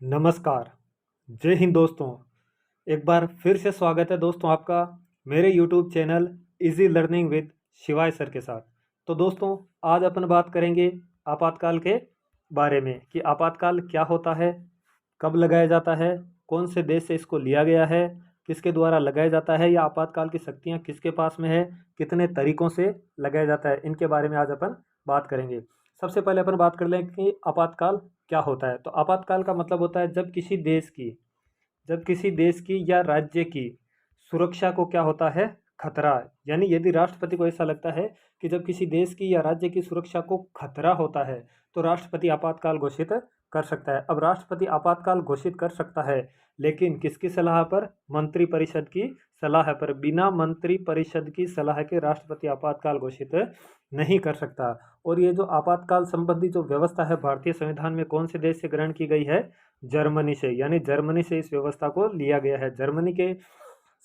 नमस्कार। जय हिंद दोस्तों। एक बार फिर से स्वागत है दोस्तों आपका मेरे YouTube channel easy learning with शिवाय सर के साथ। तो दोस्तों आज अपन बात करेंगे आपातकाल के बारे में कि आपातकाल क्या होता है, कब लगाया जाता है, कौन से देश से इसको लिया गया है, किसके द्वारा लगाया जाता है या आपातकाल की शक्तियाँ किसके पास में है, कितने तरीक़ों से लगाया जाता है, इनके बारे में आज अपन बात करेंगे। सबसे पहले अपन बात कर लें कि आपातकाल क्या होता है। तो आपातकाल का मतलब होता है जब किसी देश की या राज्य की सुरक्षा को क्या होता है, खतरा। यानी यदि राष्ट्रपति को ऐसा लगता है कि जब किसी देश की या राज्य की सुरक्षा को खतरा होता है तो राष्ट्रपति आपातकाल घोषित कर सकता है। अब राष्ट्रपति आपातकाल घोषित कर सकता है लेकिन किसकी सलाह पर? मंत्रिपरिषद की सलाह पर। बिना मंत्रिपरिषद की सलाह के राष्ट्रपति आपातकाल घोषित नहीं कर सकता। और ये जो आपातकाल संबंधी जो व्यवस्था है भारतीय संविधान में कौन से देश से ग्रहण की गई है? जर्मनी से। यानी जर्मनी से इस व्यवस्था को लिया गया है। जर्मनी के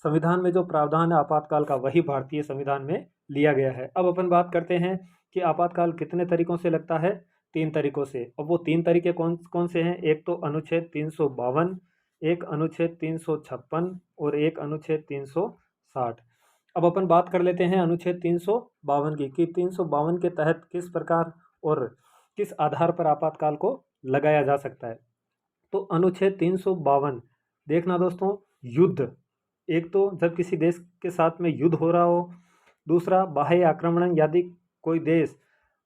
संविधान में जो प्रावधान है आपातकाल का वही भारतीय संविधान में लिया गया है। अब अपन बात करते हैं कि आपातकाल कितने तरीकों से लगता है। 3 तरीकों से। अब वो 3 तरीके कौन कौन से हैं? एक तो अनुच्छेद 352, एक अनुच्छेद 356 और एक अनुच्छेद 360। अब अपन बात कर लेते हैं अनुच्छेद 352 की कि 352 के तहत किस प्रकार और किस आधार पर आपातकाल को लगाया जा सकता है। तो अनुच्छेद 352 देखना दोस्तों, युद्ध। एक तो जब किसी देश के साथ में युद्ध हो रहा हो, दूसरा बाह्य आक्रमण यदि कोई देश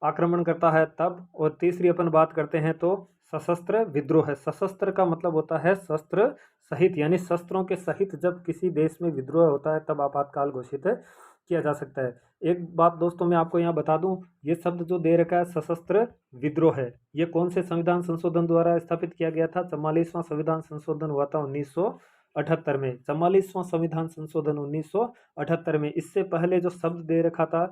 आक्रमण करता है तब, और तीसरी अपन बात करते हैं तो सशस्त्र विद्रोह है। सशस्त्र का मतलब होता है शस्त्र सहित, यानी शस्त्रों के सहित जब किसी देश में विद्रोह होता है तब आपातकाल घोषित किया जा सकता है। एक बात दोस्तों मैं आपको यहाँ बता दूं, ये शब्द जो दे रखा है सशस्त्र विद्रोह है, ये कौन से संविधान संशोधन द्वारा स्थापित किया गया था? 44वां संविधान संशोधन हुआ था 1978 में। 44वां संविधान संशोधन 1978 में। इससे पहले जो शब्द दे रखा था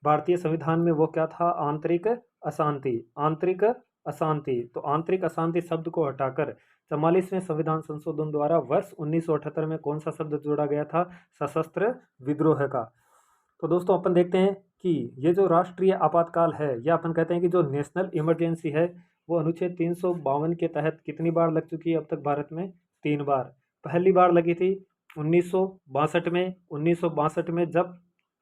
भारतीय संविधान में वो क्या था? आंतरिक अशांति। आंतरिक अशांति। तो आंतरिक अशांति शब्द को हटाकर 44वें संविधान संशोधन द्वारा वर्ष 1978 में कौन सा शब्द जोड़ा गया था? सशस्त्र विद्रोह का। तो दोस्तों अपन देखते हैं कि ये जो राष्ट्रीय आपातकाल है या अपन कहते हैं कि जो नेशनल इमरजेंसी है वो अनुच्छेद 352 के तहत कितनी बार लग चुकी है अब तक भारत में? 3 बार। पहली बार लगी थी 1962 में। 1962 में जब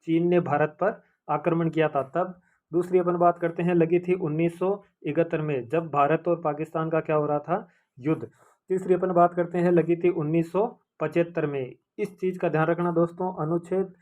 चीन ने भारत पर आक्रमण किया था तब। दूसरी अपन बात करते हैं लगी थी 1971 में जब भारत और पाकिस्तान का क्या हो रहा था? युद्ध। तीसरी अपन बात करते हैं लगी थी 1975 में। इस चीज़ का ध्यान रखना दोस्तों, अनुच्छेद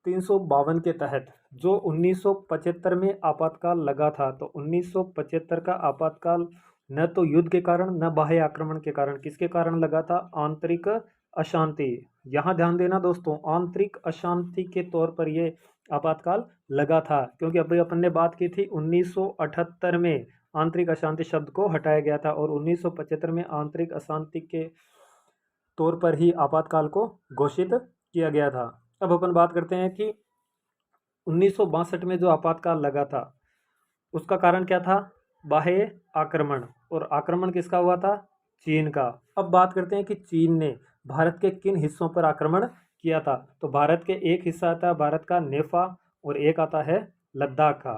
352 के तहत जो 1975 में आपातकाल लगा था, तो 1975 का आपातकाल न तो युद्ध के कारण न बाह्य आक्रमण के कारण, किसके कारण लगा था? आंतरिक अशांति। यहाँ ध्यान देना दोस्तों, आंतरिक अशांति के तौर पर ये आपातकाल लगा था, क्योंकि अभी अपन ने बात की थी 1978 में आंतरिक अशांति शब्द को हटाया गया था और 1975 में आंतरिक अशांति के तौर पर ही आपातकाल को घोषित किया गया था। अब अपन बात करते हैं कि 1962 में जो आपातकाल लगा था उसका कारण क्या था? बाह्य आक्रमण। और आक्रमण किसका हुआ था? चीन का। अब बात करते हैं कि चीन ने भारत के किन हिस्सों पर आक्रमण किया था। तो भारत के एक हिस्सा आता है भारत का नेफा और एक आता है लद्दाख का।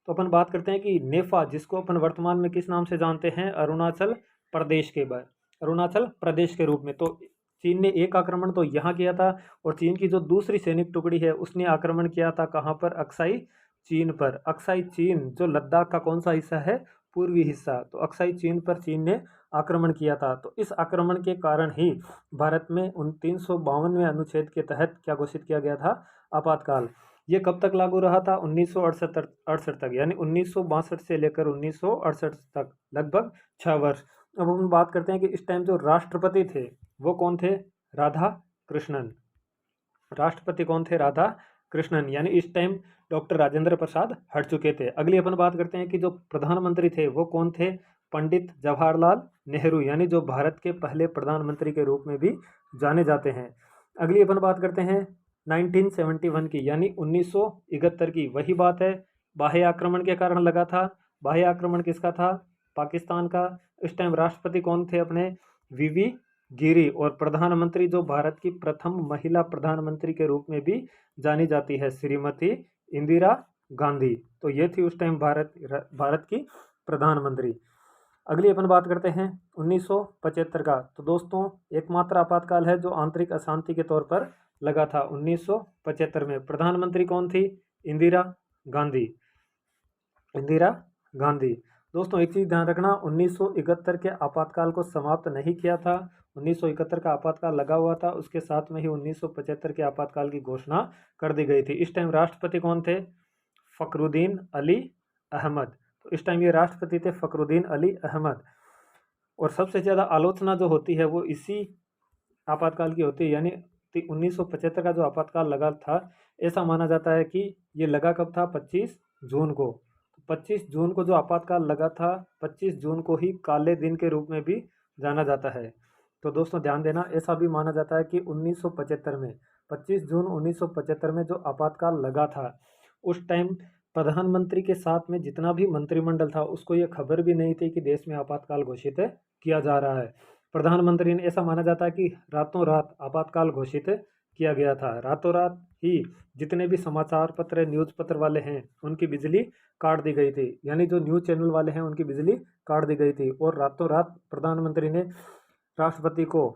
तो अपन बात करते हैं कि नेफा, जिसको अपन वर्तमान में किस नाम से जानते हैं? अरुणाचल प्रदेश के बाद, अरुणाचल प्रदेश के रूप में। तो चीन ने एक आक्रमण तो यहाँ किया था और चीन की जो दूसरी सैनिक टुकड़ी है उसने आक्रमण किया था कहाँ पर? अक्साई चीन पर। अक्साई चीन जो लद्दाख का कौन सा हिस्सा है? पूर्वी हिस्सा। तो अक्साई चीन पर चीन ने आक्रमण किया था। तो इस आक्रमण के कारण ही भारत में उन 352वें अनुच्छेद के तहत क्या घोषित किया गया था? आपातकाल। ये कब तक लागू रहा था? 1968 तक, यानी 1962 से लेकर 1968 तक, लगभग 6 वर्ष। अब हम बात करते हैं कि इस टाइम जो राष्ट्रपति थे वो कौन थे? राधा कृष्णन। राष्ट्रपति कौन थे? राधा कृष्णन। यानी इस टाइम डॉक्टर राजेंद्र प्रसाद हट चुके थे। अगली अपन बात करते हैं कि जो प्रधानमंत्री थे वो कौन थे? पंडित जवाहरलाल नेहरू, यानी जो भारत के पहले प्रधानमंत्री के रूप में भी जाने जाते हैं। अगली अपन बात करते हैं 1971 की, यानी 1971 की। वही बात है, बाह्य आक्रमण के कारण लगा था। बाह्य आक्रमण किसका था? पाकिस्तान का। इस टाइम राष्ट्रपति कौन थे अपने? वीवी गिरी। और प्रधानमंत्री जो भारत की प्रथम महिला प्रधानमंत्री के रूप में भी जानी जाती है, श्रीमती इंदिरा गांधी। तो ये थी उस टाइम भारत की प्रधानमंत्री। अगली अपन बात करते हैं 1975 का। तो दोस्तों एकमात्र आपातकाल है जो आंतरिक अशांति के तौर पर लगा था 1975 में। प्रधानमंत्री कौन थी? इंदिरा गांधी। इंदिरा गांधी। दोस्तों एक चीज़ ध्यान रखना, 1971 के आपातकाल को समाप्त नहीं किया था। 1971 का आपातकाल लगा हुआ था, उसके साथ में ही 1975 के आपातकाल की घोषणा कर दी गई थी। इस टाइम राष्ट्रपति कौन थे? फखरुद्दीन अली अहमद। तो इस टाइम ये राष्ट्रपति थे फखरुद्दीन अली अहमद। और सबसे ज़्यादा आलोचना जो होती है वो इसी आपातकाल की होती है, यानी 1975 का जो आपातकाल लगा था, ऐसा माना जाता है कि ये लगा कब था? 25 जून को। 25 जून को जो आपातकाल लगा था, 25 जून को ही काले दिन के रूप में भी जाना जाता है। तो दोस्तों ध्यान देना, ऐसा भी माना जाता है कि 1975 में 25 जून 1975 में जो आपातकाल लगा था, उस टाइम प्रधानमंत्री के साथ में जितना भी मंत्रिमंडल था उसको ये खबर भी नहीं थी कि देश में आपातकाल घोषित किया जा रहा है। प्रधानमंत्री ने, ऐसा माना जाता है कि रातों रात आपातकाल घोषित किया गया था। रातों रात ही जितने भी समाचार पत्र, न्यूज़ पत्र वाले हैं, उनकी बिजली काट दी गई थी, यानी जो न्यूज़ चैनल वाले हैं उनकी बिजली काट दी गई थी। और रातों रात प्रधानमंत्री ने राष्ट्रपति को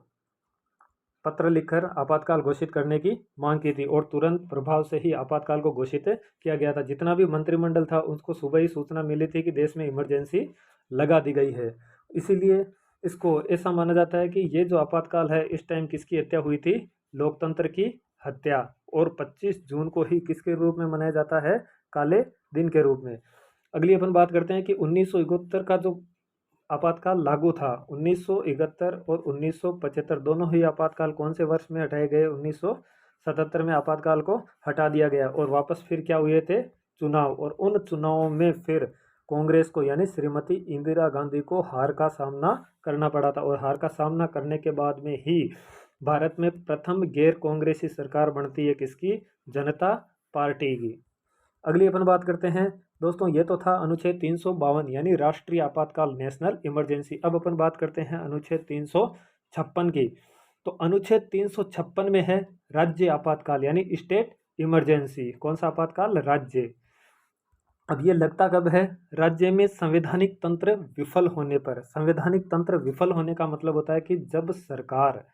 पत्र लिखकर आपातकाल घोषित करने की मांग की थी और तुरंत प्रभाव से ही आपातकाल को घोषित किया गया था। जितना भी मंत्रिमंडल था उसको सुबह ही सूचना मिली थी कि देश में इमरजेंसी लगा दी गई है। इसीलिए इसको ऐसा माना जाता है कि ये जो आपातकाल है, इस टाइम किसकी हत्या हुई थी? लोकतंत्र की हत्या। और 25 जून को ही किसके रूप में मनाया जाता है? काले दिन के रूप में। अगली अपन बात करते हैं कि 1971 का जो आपातकाल लागू था, 1971 और 1975 दोनों ही आपातकाल कौन से वर्ष में हटाए गए? 1977 में आपातकाल को हटा दिया गया और वापस फिर क्या हुए थे? चुनाव। और उन चुनावों में फिर कांग्रेस को, यानी श्रीमती इंदिरा गांधी को हार का सामना करना पड़ा था। और हार का सामना करने के बाद में ही भारत में प्रथम गैर कांग्रेसी सरकार बनती है किसकी? जनता पार्टी की। अगली अपन बात करते हैं दोस्तों, ये तो था अनुच्छेद 352 यानी राष्ट्रीय आपातकाल, नेशनल इमरजेंसी। अब अपन बात करते हैं अनुच्छेद 356 की। तो अनुच्छेद 356 में है राज्य आपातकाल यानी स्टेट इमरजेंसी। कौन सा आपातकाल? राज्य। अब ये लगता कब है? राज्य में संवैधानिक तंत्र विफल होने पर। संवैधानिक तंत्र विफल होने का मतलब होता है कि जब सरकार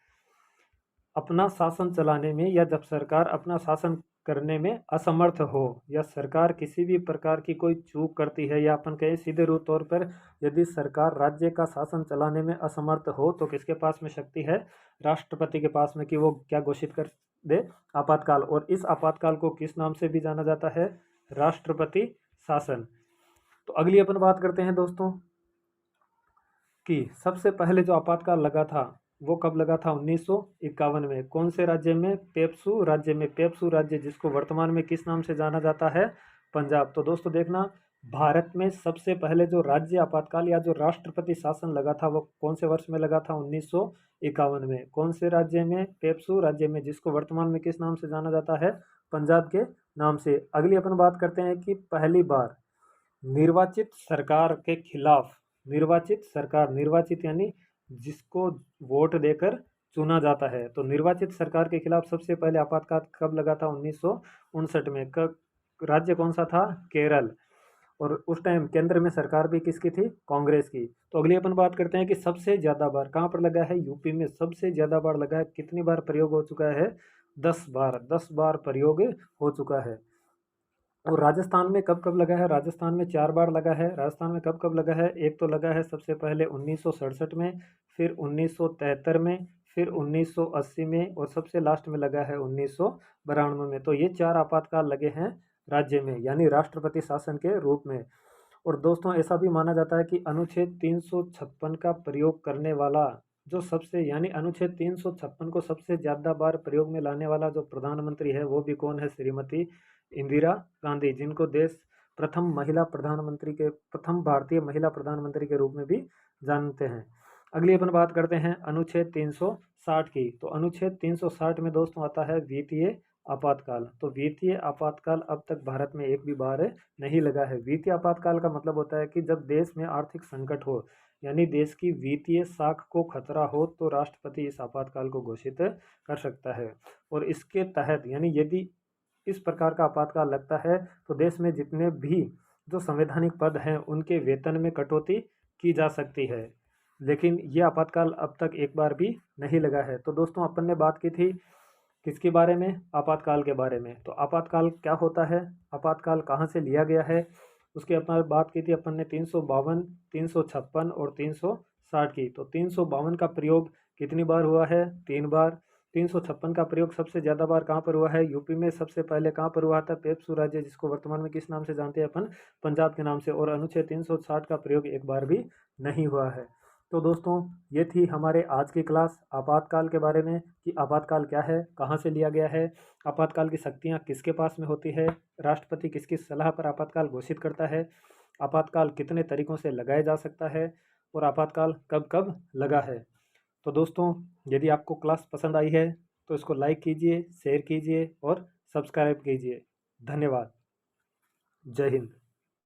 अपना शासन चलाने में, या जब सरकार अपना शासन करने में असमर्थ हो, या सरकार किसी भी प्रकार की कोई चूक करती है, या अपन कहें सीधे रूप तौर पर यदि सरकार राज्य का शासन चलाने में असमर्थ हो, तो किसके पास में शक्ति है? राष्ट्रपति के पास में, कि वो क्या घोषित कर दे? आपातकाल। और इस आपातकाल को किस नाम से भी जाना जाता है? राष्ट्रपति शासन। तो अगली अपन बात करते हैं दोस्तों कि सबसे पहले जो आपातकाल लगा था वो कब लगा था? 1951 में। कौन से राज्य में? पेप्सू राज्य में। पेप्सू राज्य जिसको वर्तमान में किस नाम से जाना जाता है? पंजाब। तो दोस्तों देखना, भारत में सबसे पहले जो राज्य आपातकाल या जो राष्ट्रपति शासन लगा था वो कौन से वर्ष में लगा था? 1951 में। कौन से राज्य में? पेप्सू राज्य में, जिसको वर्तमान में किस नाम से जाना जाता है? पंजाब के नाम से। अगली अपन बात करते हैं कि पहली बार निर्वाचित सरकार के खिलाफ, निर्वाचित सरकार, निर्वाचित यानी जिसको वोट देकर चुना जाता है, तो निर्वाचित सरकार के खिलाफ सबसे पहले आपातकाल कब लगा था? 1959 में। राज्य कौन सा था? केरल। और उस टाइम केंद्र में सरकार भी किसकी थी? कांग्रेस की। तो अगली अपन बात करते हैं कि सबसे ज़्यादा बार कहाँ पर लगा है? यूपी में सबसे ज़्यादा बार लगा है। कितनी बार प्रयोग हो चुका है? 10 बार। 10 बार प्रयोग हो चुका है। और राजस्थान में कब कब लगा है? राजस्थान में 4 बार लगा है। राजस्थान में कब कब लगा है? एक तो लगा है सबसे पहले 1967 में, फिर 1973 में, फिर 1980 में, और सबसे लास्ट में लगा है 1992 में। तो ये 4 आपातकाल लगे हैं राज्य में, यानी राष्ट्रपति शासन के रूप में। और दोस्तों ऐसा भी माना जाता है कि अनुच्छेद 356 का प्रयोग करने वाला जो सबसे, यानी अनुच्छेद 356 को सबसे ज़्यादा बार प्रयोग में लाने वाला जो प्रधानमंत्री है वो भी कौन है? श्रीमती इंदिरा गांधी, जिनको देश प्रथम महिला प्रधानमंत्री के, प्रथम भारतीय महिला प्रधानमंत्री के रूप में भी जानते हैं। अगली अपन बात करते हैं अनुच्छेद 360 की। तो अनुच्छेद 360 में दोस्तों आता है वित्तीय आपातकाल। तो वित्तीय आपातकाल अब तक भारत में एक भी बार नहीं लगा है। वित्तीय आपातकाल का मतलब होता है कि जब देश में आर्थिक संकट हो, यानी देश की वित्तीय साख को खतरा हो, तो राष्ट्रपति इस आपातकाल को घोषित कर सकता है। और इसके तहत, यानी यदि इस प्रकार का आपातकाल लगता है तो देश में जितने भी जो संवैधानिक पद हैं उनके वेतन में कटौती की जा सकती है, लेकिन ये आपातकाल अब तक एक बार भी नहीं लगा है। तो दोस्तों अपन ने बात की थी किसके बारे में? आपातकाल के बारे में। तो आपातकाल क्या होता है, आपातकाल कहाँ से लिया गया है, उसकी अपन बात की थी अपन ने 352, 356 और 360 की। तो 352 का प्रयोग कितनी बार हुआ है? 3 बार। 356 का प्रयोग सबसे ज़्यादा बार कहाँ पर हुआ है? यूपी में। सबसे पहले कहाँ पर हुआ था? पेप्सू राज्य, जिसको वर्तमान में किस नाम से जानते हैं अपन? पंजाब के नाम से। और अनुच्छेद 360 का प्रयोग एक बार भी नहीं हुआ है। तो दोस्तों ये थी हमारे आज की क्लास आपातकाल के बारे में, कि आपातकाल क्या है, कहाँ से लिया गया है, आपातकाल की शक्तियाँ किसके पास में होती है, राष्ट्रपति किसकी सलाह पर आपातकाल घोषित करता है, आपातकाल कितने तरीकों से लगाया जा सकता है, और आपातकाल कब कब लगा है। तो दोस्तों यदि आपको क्लास पसंद आई है तो इसको लाइक कीजिए, शेयर कीजिए और सब्सक्राइब कीजिए। धन्यवाद। जय हिंद।